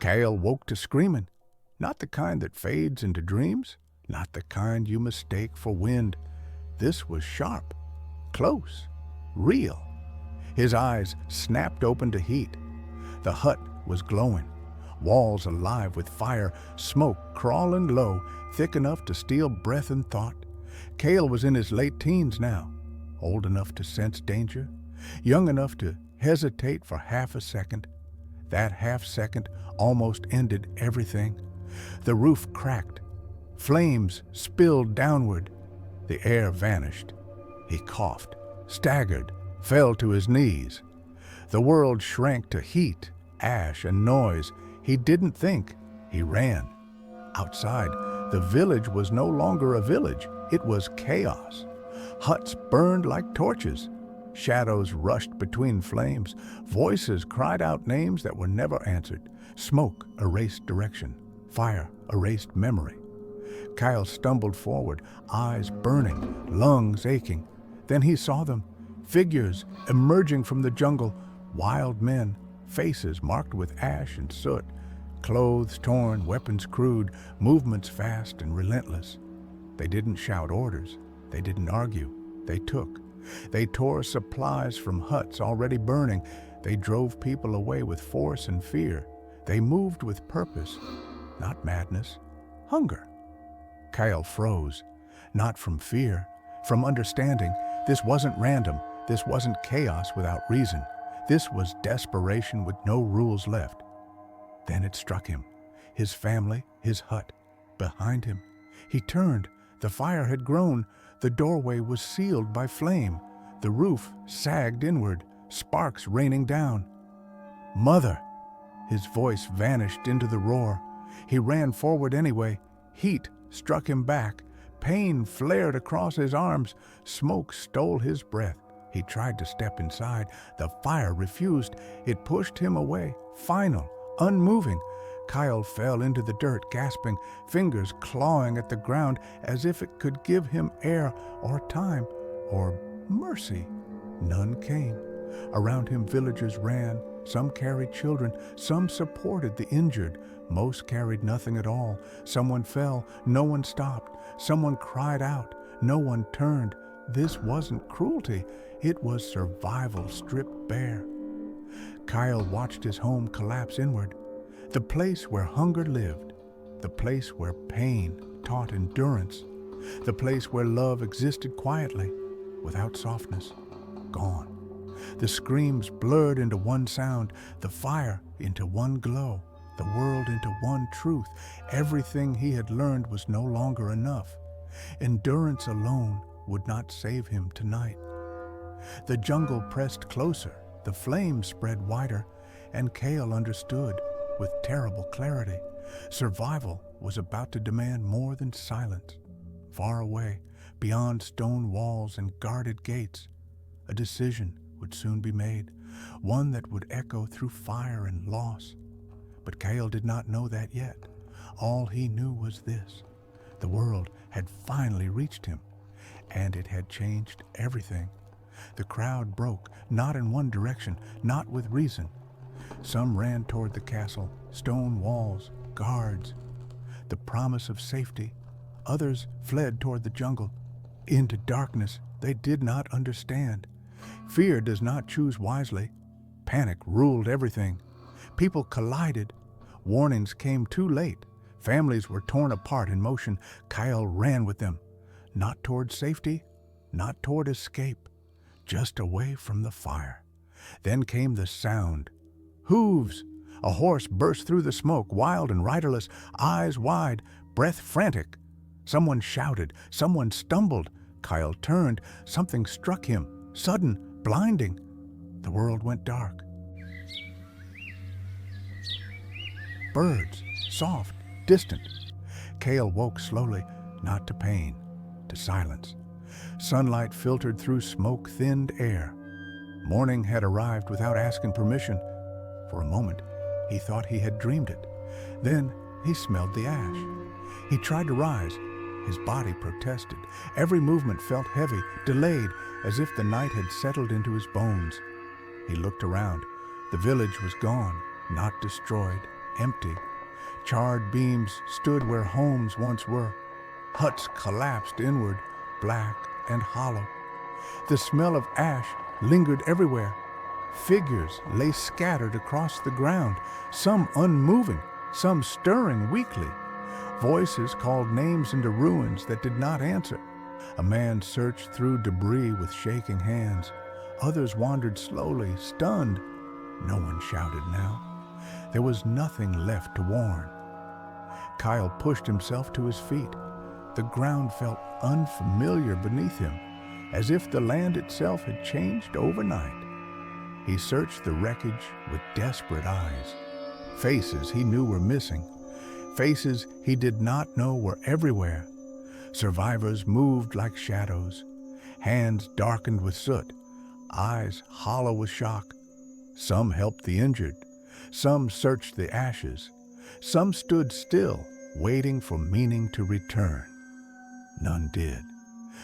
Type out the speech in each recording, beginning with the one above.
Kael woke to screaming, not the kind that fades into dreams, not the kind you mistake for wind. This was sharp, close, real. His eyes snapped open to heat. The hut was glowing, walls alive with fire, smoke crawling low, thick enough to steal breath and thought. Kael was in his late teens now, old enough to sense danger, young enough to hesitate for half a second. That half second almost ended everything. The roof cracked. Flames spilled downward. The air vanished. He coughed, staggered, fell to his knees. The world shrank to heat, ash, and noise. He didn't think. He ran. Outside, the village was no longer a village. It was chaos. Huts burned like torches. Shadows rushed between flames. Voices cried out names that were never answered. Smoke erased direction. Fire erased memory. Kael stumbled forward, eyes burning, lungs aching. Then he saw them, figures emerging from the jungle, wild men, faces marked with ash and soot, clothes torn, weapons crude, movements fast and relentless. They didn't shout orders. They didn't argue. They took. They tore supplies from huts already burning. They drove people away with force and fear. They moved with purpose, not madness, hunger. Kael froze, not from fear, from understanding. This wasn't random. This wasn't chaos without reason. This was desperation with no rules left. Then it struck him. His family, his hut, behind him. He turned. The fire had grown. The doorway was sealed by flame. The roof sagged inward, sparks raining down. "Mother!" His voice vanished into the roar. He ran forward anyway. Heat struck him back. Pain flared across his arms. Smoke stole his breath. He tried to step inside. The fire refused. It pushed him away, final, unmoving. Kael fell into the dirt, gasping, fingers clawing at the ground as if it could give him air or time or mercy. None came. Around him villagers ran. Some carried children. Some supported the injured. Most carried nothing at all. Someone fell. No one stopped. Someone cried out. No one turned. This wasn't cruelty. It was survival stripped bare. Kael watched his home collapse inward. The place where hunger lived, the place where pain taught endurance, the place where love existed quietly, without softness, gone. The screams blurred into one sound, the fire into one glow, the world into one truth. Everything he had learned was no longer enough. Endurance alone would not save him tonight. The jungle pressed closer, the flames spread wider, and Kael understood. With terrible clarity, survival was about to demand more than silence. Far away, beyond stone walls and guarded gates, a decision would soon be made, one that would echo through fire and loss. But Kael did not know that yet. All he knew was this: the world had finally reached him, and it had changed everything. The crowd broke, not in one direction, not with reason. Some ran toward the castle, stone walls, guards, the promise of safety. Others fled toward the jungle, into darkness they did not understand. Fear does not choose wisely. Panic ruled everything. People collided. Warnings came too late. Families were torn apart in motion. Kael ran with them, not toward safety, not toward escape, just away from the fire. Then came the sound. Hooves! A horse burst through the smoke, wild and riderless, eyes wide, breath frantic. Someone shouted. Someone stumbled. Kael turned. Something struck him, sudden, blinding. The world went dark. Birds, soft, distant. Kael woke slowly, not to pain, to silence. Sunlight filtered through smoke-thinned air. Morning had arrived without asking permission. For a moment, he thought he had dreamed it. Then he smelled the ash. He tried to rise. His body protested. Every movement felt heavy, delayed, as if the night had settled into his bones. He looked around. The village was gone, not destroyed. empty. Charred beams stood where homes once were. Huts collapsed inward, black and hollow. The smell of ash lingered everywhere. Figures lay scattered across the ground, some unmoving, some stirring weakly. Voices called names into ruins that did not answer. A man searched through debris with shaking hands. Others wandered slowly, stunned. No one shouted now. There was nothing left to warn. Kael pushed himself to his feet. The ground felt unfamiliar beneath him, as if the land itself had changed overnight. He searched the wreckage with desperate eyes. Faces he knew were missing. Faces he did not know were everywhere. Survivors moved like shadows. Hands darkened with soot. Eyes hollow with shock. Some helped the injured. Some searched the ashes. Some stood still, waiting for meaning to return. None did.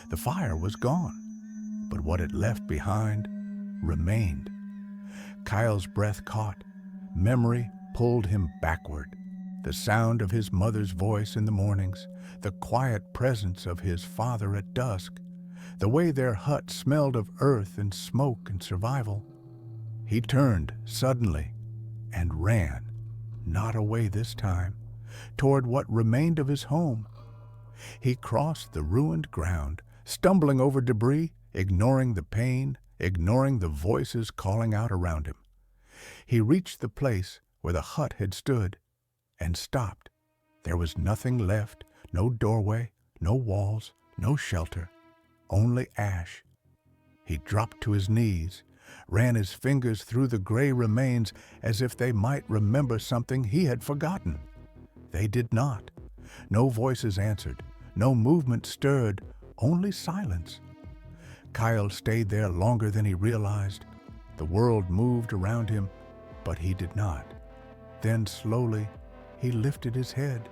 The fire was gone, but what it left behind remained. Kael's breath caught. Memory pulled him backward. The sound of his mother's voice in the mornings, the quiet presence of his father at dusk, the way their hut smelled of earth and smoke and survival. He turned suddenly and ran, not away this time, toward what remained of his home. He crossed the ruined ground, stumbling over debris, ignoring the pain, ignoring the voices calling out around him. He reached the place where the hut had stood and stopped. There was nothing left, no doorway, no walls, no shelter, only ash. He dropped to his knees, ran his fingers through the gray remains as if they might remember something he had forgotten. They did not. No voices answered, no movement stirred, only silence. Kael stayed there longer than he realized. The world moved around him, but he did not. Then slowly, he lifted his head.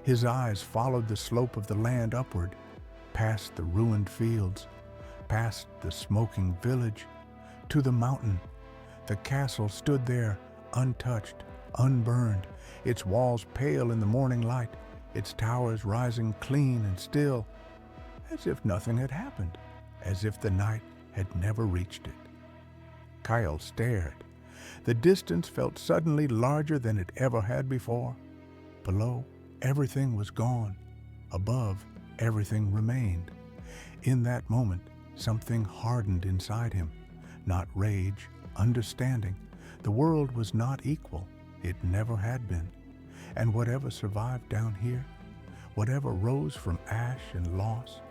His eyes followed the slope of the land upward, past the ruined fields, past the smoking village, to the mountain. The castle stood there, untouched, unburned, its walls pale in the morning light, its towers rising clean and still, as if nothing had happened, as if the night had never reached it. Kael stared. The distance felt suddenly larger than it ever had before. Below, everything was gone. Above, everything remained. In that moment, something hardened inside him. Not rage, understanding. The world was not equal. It never had been. And whatever survived down here, whatever rose from ash and loss,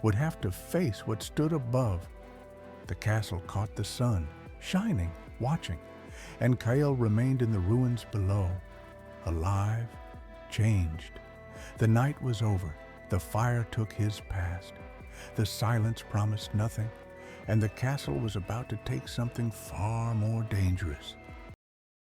would have to face what stood above. The castle caught the sun, shining, watching, and Kael remained in the ruins below, alive, changed. The night was over. The fire took his past. The silence promised nothing, and the castle was about to take something far more dangerous.